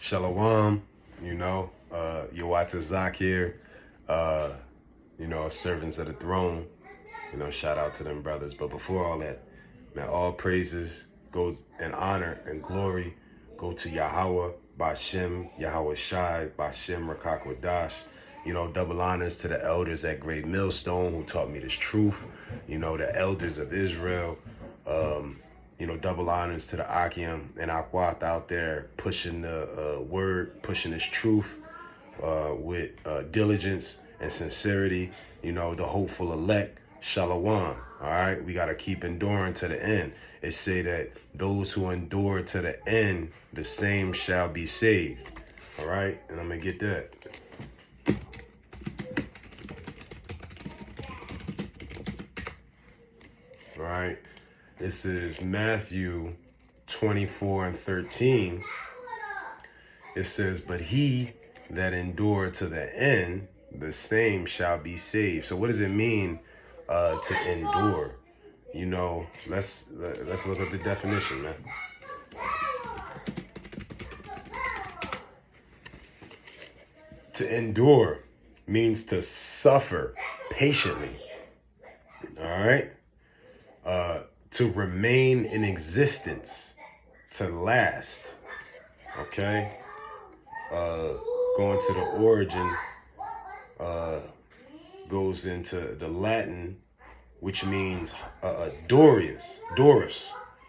Shalom, Yawata Zak here, servants of the throne, shout out to them brothers. But before all that, man, all praises go and honor and glory go to Yahweh, Bashem, Yahweh Shai, Bashem, Rakakwadash. Double honors to the elders at Great Millstone who taught me this truth, the elders of Israel, double honors to the Akim and Akwath out there pushing the word, pushing this truth with diligence and sincerity. The hopeful elect, Shalom. All right, we got to keep enduring to the end. It say that those who endure to the end, the same shall be saved. All right, and I'm going to get that. All right. This is Matthew 24:13. It says, but he that endure to the end, the same shall be saved. So what does it mean to endure? Let's look up the definition, man. To endure means to suffer patiently. All right. To remain in existence, to last. Okay. Going to the origin, goes into the Latin, which means Doris,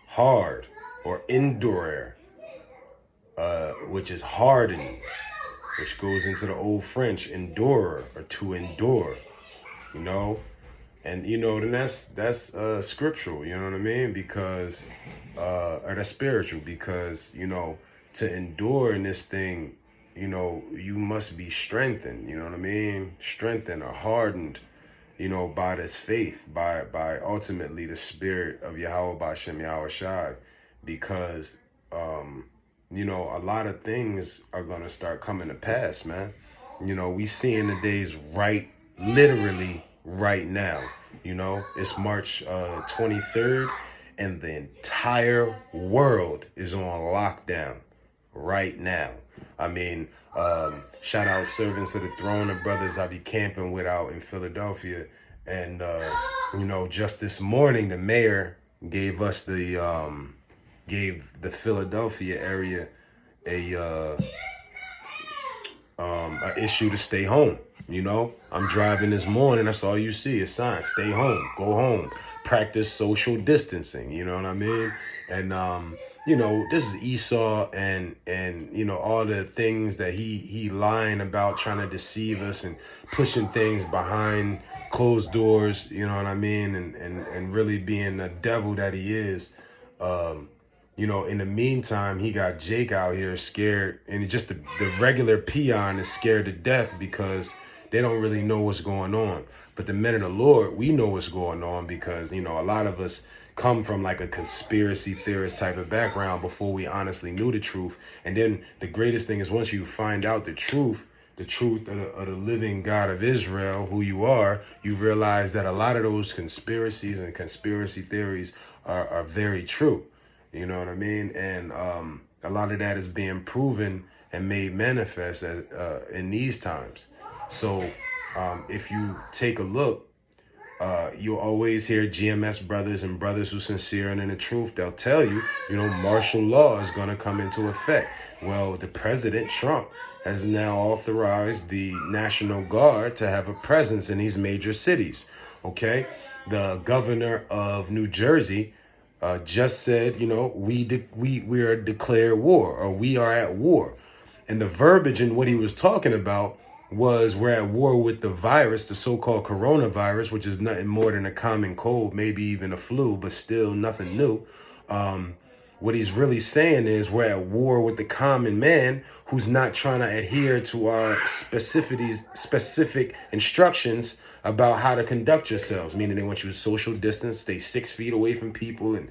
hard, or endurare, which is harden, which goes into the Old French, endurer, or to endure, And, then that's scriptural, you know what I mean? Because, or that's spiritual, because, to endure in this thing, you must be strengthened, you know what I mean? Strengthened or hardened, by this faith, by ultimately the spirit of Yahweh Bashem Yahweh Shai, because, a lot of things are going to start coming to pass, man. We seeing the days literally right now. It's March 23rd, and the entire world is on lockdown right now. I mean, shout out servants of the throne of brothers I be camping with out in Philadelphia. And, just this morning, the mayor gave us gave the Philadelphia area a issue to stay home. I'm driving this morning. That's all you see is signs. Stay home, go home, practice social distancing. You know what I mean? And, this is Esau and all the things that he lying about, trying to deceive us and pushing things behind closed doors. You know what I mean? And really being the devil that he is. In the meantime, he got Jake out here scared, and just the regular peon is scared to death because they don't really know what's going on. But the men of the Lord, we know what's going on because, a lot of us come from like a conspiracy theorist type of background before we honestly knew the truth. And then the greatest thing is once you find out the truth of the living God of Israel, who you are, you realize that a lot of those conspiracies and conspiracy theories are very true. You know what I mean? And a lot of that is being proven and made manifest in these times. So if you take a look, you'll always hear GMS brothers and brothers who sincere and in the truth. They'll tell you, martial law is going to come into effect. Well, the President Trump has now authorized the National Guard to have a presence in these major cities. Okay. The governor of New Jersey just said, we are declared war, or we are at war. And the verbiage in what he was talking about was we're at war with the virus, the so-called coronavirus, which is nothing more than a common cold, maybe even a flu, but still nothing new. What he's really saying is we're at war with the common man who's not trying to adhere to our specific instructions about how to conduct yourselves, meaning they want you to social distance, stay 6 feet away from people, and,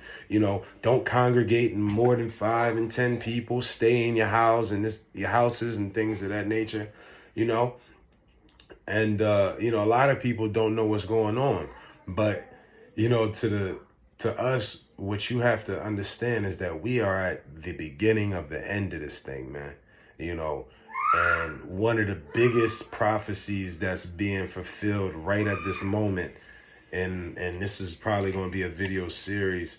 don't congregate in more than 5 and 10 people, stay in your house and your houses and things of that nature, and, a lot of people don't know what's going on, but, to us, what you have to understand is that we are at the beginning of the end of this thing, man. you know. And one of the biggest prophecies that's being fulfilled right at this moment, and this is probably going to be a video series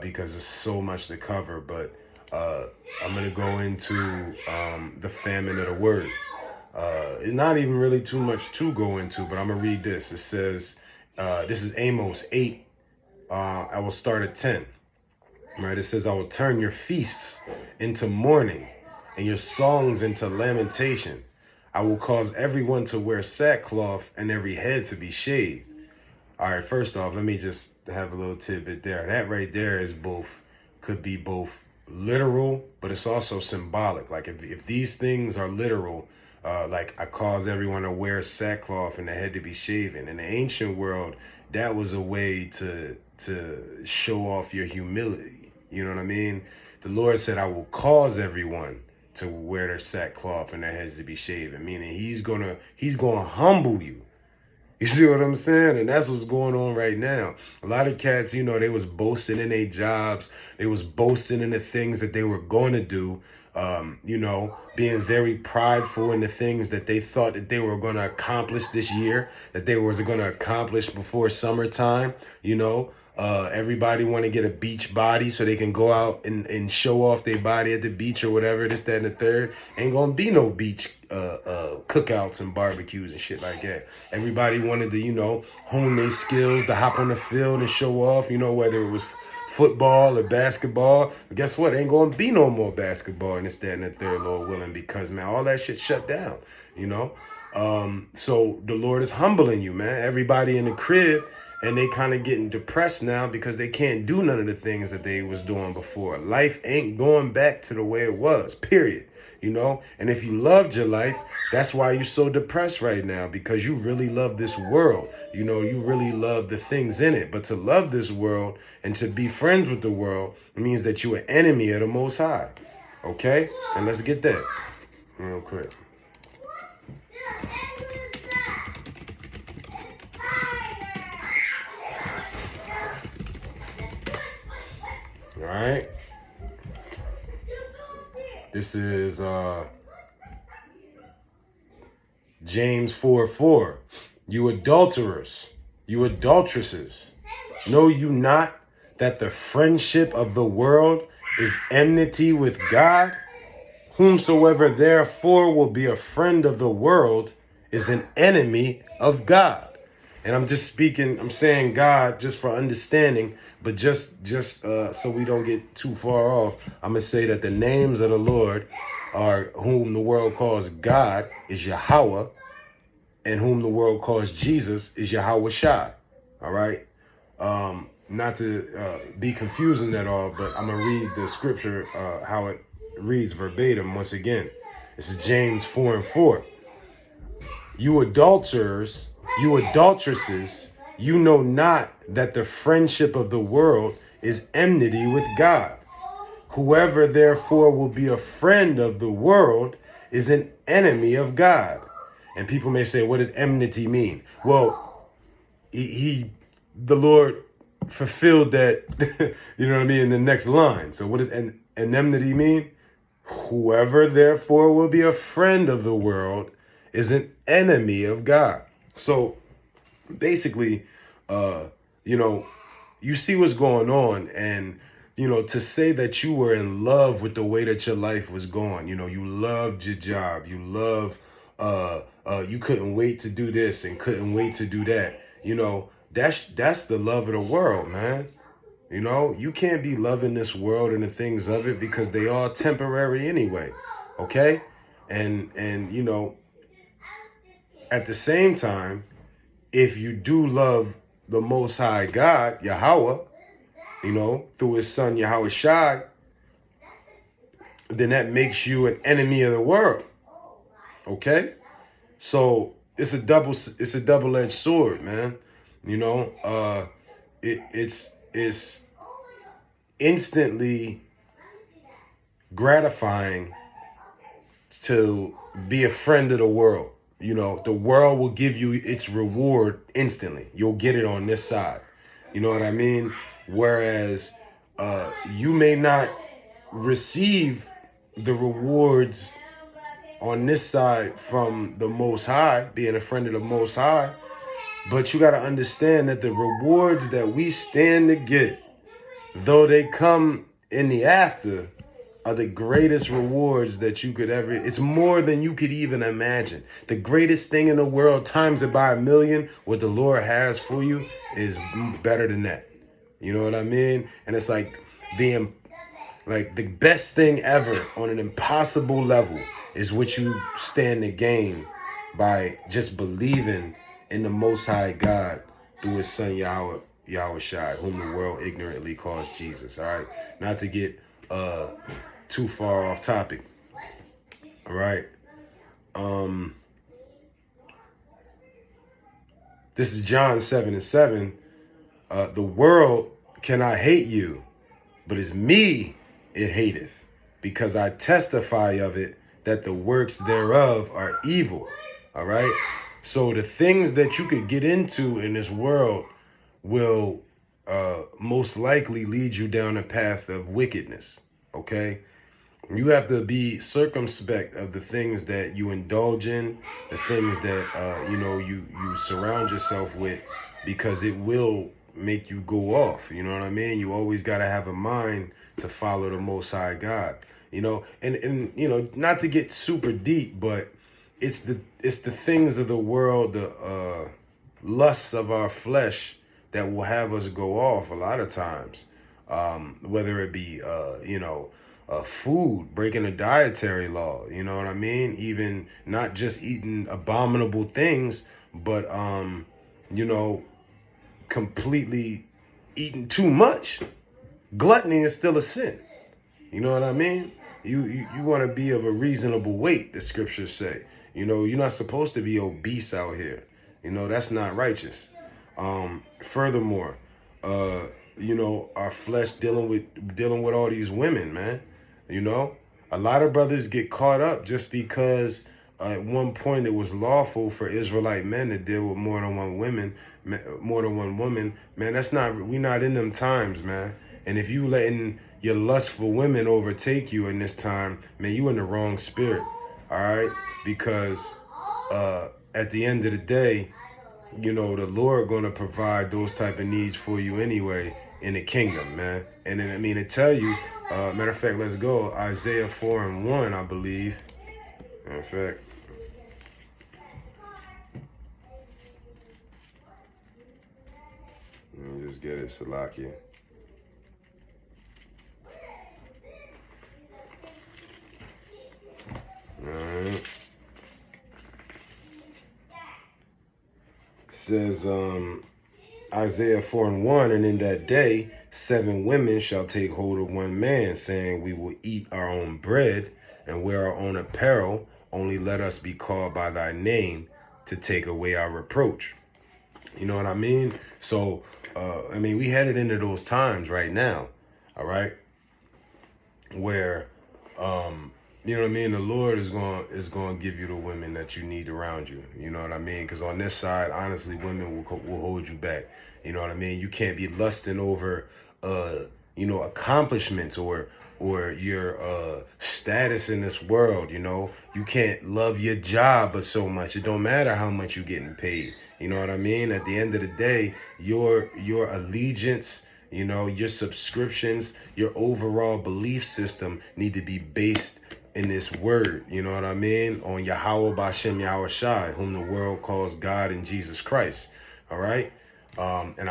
because there's so much to cover, but I'm going to go into the famine of the word. Not even really too much to go into, but I'm going to read this. It says, this is Amos 8. I will start at 10. Right? It says, I will turn your feasts into mourning and your songs into lamentation. I will cause everyone to wear sackcloth and every head to be shaved. All right, first off, let me just have a little tidbit there. That right there is could be both literal, but it's also symbolic. Like if these things are literal, like I cause everyone to wear sackcloth and the head to be shaven. In the ancient world, that was a way to show off your humility. You know what I mean? The Lord said, I will cause everyone to wear their sackcloth and their heads to be shaven, meaning he's gonna humble you. You see what I'm saying? And that's what's going on right now. A lot of cats, you know, they was boasting in their jobs. They was boasting in the things that they were going to do. You know, being very prideful in the things that they thought that they were going to accomplish this year, that they was going to accomplish before summertime. You know, everybody want to get a beach body so they can go out and show off their body at the beach or whatever, this, that, and the third. Ain't going to be no beach cookouts and barbecues and shit like that. Everybody wanted to, you know, hone their skills, to hop on the field and show off, you know, whether it was football or basketball. But guess what? Ain't going to be no more basketball and this, that, and the third, Lord willing, because, man, all that shit shut down, you know? So the Lord is humbling you, man. Everybody in the crib, and they kind of getting depressed now because they can't do none of the things that they was doing before. Life ain't going back to the way it was, period. You know, and if you loved your life, that's why you're so depressed right now, because you really love this world. You know, you really love the things in it. But to love this world and to be friends with the world means that you're an enemy of the Most High. Okay? And let's get that real quick. All right. This is James 4:4. You adulterers, you adulteresses, know you not that the friendship of the world is enmity with God? Whomsoever therefore will be a friend of the world is an enemy of God. And I'm just speaking, I'm saying God just for understanding, but just so we don't get too far off, I'm going to say that the names of the Lord are whom the world calls God is Yahweh, and whom the world calls Jesus is Yahweh Shai. All right? Not to be confusing at all, but I'm going to read the scripture, how it reads verbatim once again. This is James 4:4. You adulterers, you adulteresses, you know not that the friendship of the world is enmity with God. Whoever therefore will be a friend of the world is an enemy of God. And people may say, what does enmity mean? Well, the Lord fulfilled that, you know what I mean, in the next line. So what does enmity mean? Whoever therefore will be a friend of the world is an enemy of God. So basically, you know, you see what's going on, and, you know, to say that you were in love with the way that your life was going, you know, you loved your job, you love, you couldn't wait to do this and couldn't wait to do that. You know, that's the love of the world, man. You know, you can't be loving this world and the things of it because they are temporary anyway. Okay. And, you know, at the same time, if you do love the Most High God, Yahweh, you know, through his son, Yahweh Shai, then that makes you an enemy of the world. Okay? So it's a double-edged sword, man. You know, it's instantly gratifying to be a friend of the world. You know, the world will give you its reward instantly. You'll get it on this side. You know what I mean? Whereas you may not receive the rewards on this side from the Most High, being a friend of the Most High. But you got to understand that the rewards that we stand to get, though they come in the after, are the greatest rewards that you could ever. It's more than you could even imagine. The greatest thing in the world, times it by 1,000,000, what the Lord has for you is better than that. You know what I mean? And it's like the best thing ever on an impossible level is what you stand to gain by just believing in the Most High God through his son Yahweh Shai, whom the world ignorantly calls Jesus. All right, not to get too far off topic. All right. This is John 7:7. The world cannot hate you, but it's me it hateth, because I testify of it that the works thereof are evil. All right. So the things that you could get into in this world will most likely lead you down a path of wickedness. Okay. You have to be circumspect of the things that you indulge in, the things that you surround yourself with, because it will make you go off. You know what I mean? You always got to have a mind to follow the Most High God. And not to get super deep, but it's the things of the world, the lusts of our flesh that will have us go off a lot of times. Whether it be food, breaking a dietary law, you know what I mean? Even not just eating abominable things, but completely eating too much. Gluttony is still a sin. You know what I mean? You want to be of a reasonable weight, the scriptures say. You're not supposed to be obese out here. That's not righteous. Furthermore, our flesh dealing with all these women, man. A lot of brothers get caught up just because at one point it was lawful for Israelite men to deal with more than one woman. Man, we're not in them times, man. And if you letting your lustful women overtake you in this time, man, you in the wrong spirit. All right? Because at the end of the day, the Lord going to provide those type of needs for you anyway in the kingdom, man. And then, to tell you, matter of fact, let's go. Isaiah 4:1, I believe. Matter of fact. Let me just get it, Salakia. All right. It says, Isaiah 4:1, and in that day 7 women shall take hold of one man, saying, we will eat our own bread and wear our own apparel. Only let us be called by thy name to take away our reproach. You know what I mean? So, we headed into those times right now. All right. Where, the Lord is going to give you the women that you need around you. You know what I mean? Because on this side, honestly, women will hold you back. You know what I mean? You can't be lusting over, accomplishments or your status in this world. You can't love your job but so much. It don't matter how much you're getting paid. You know what I mean? At the end of the day, your allegiance, your subscriptions, your overall belief system need to be based in this word, you know what I mean? On Yahweh Bashem Yahweh Shai, whom the world calls God and Jesus Christ. All right. And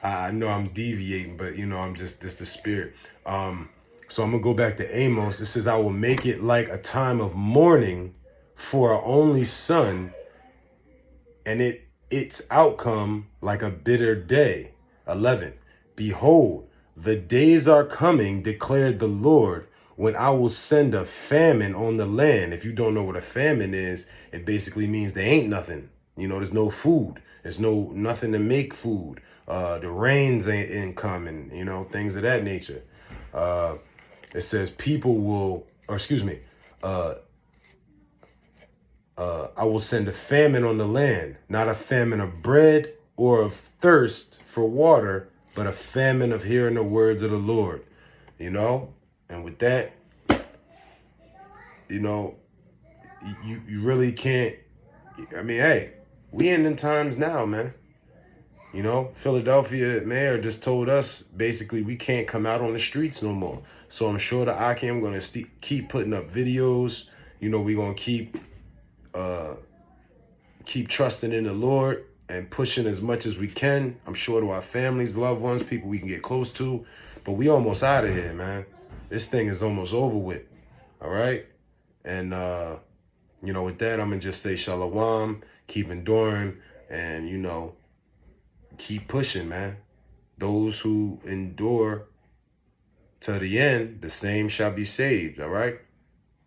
I know I'm deviating, but I'm just the spirit. So I'm gonna go back to Amos. It says, I will make it like a time of mourning for our only son, and its outcome like a bitter day. 11. Behold, the days are coming, declared the Lord, when I will send a famine on the land. If you don't know what a famine is, it basically means there ain't nothing. There's no food. There's nothing to make food. The rains ain't coming, things of that nature. It says I will send a famine on the land, not a famine of bread or of thirst for water, but a famine of hearing the words of the Lord. And with that, you really can't. I mean, hey, we in times now, man. You know, Philadelphia mayor just told us basically we can't come out on the streets no more. So I'm sure the Akim going to keep putting up videos. You know, we're going to keep trusting in the Lord and pushing as much as we can. I'm sure to our families, loved ones, people we can get close to. But we almost out of here, man. This thing is almost over with. All right? And, you know, with that, I'm going to just say shalom, keep enduring, and, you know, keep pushing, man. Those who endure to the end, the same shall be saved, all right?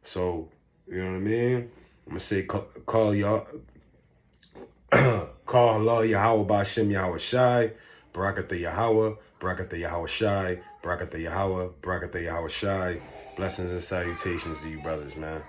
So, you know what I mean? I'm going to say call y'all, call Allah Yahweh Ba'Shem Yahweh Shai, Barakatha Yahweh, Barakatha Yahweh Shai, Barakatha Yahweh, Barakatha Yahweh Shai. Blessings and salutations to you brothers, man.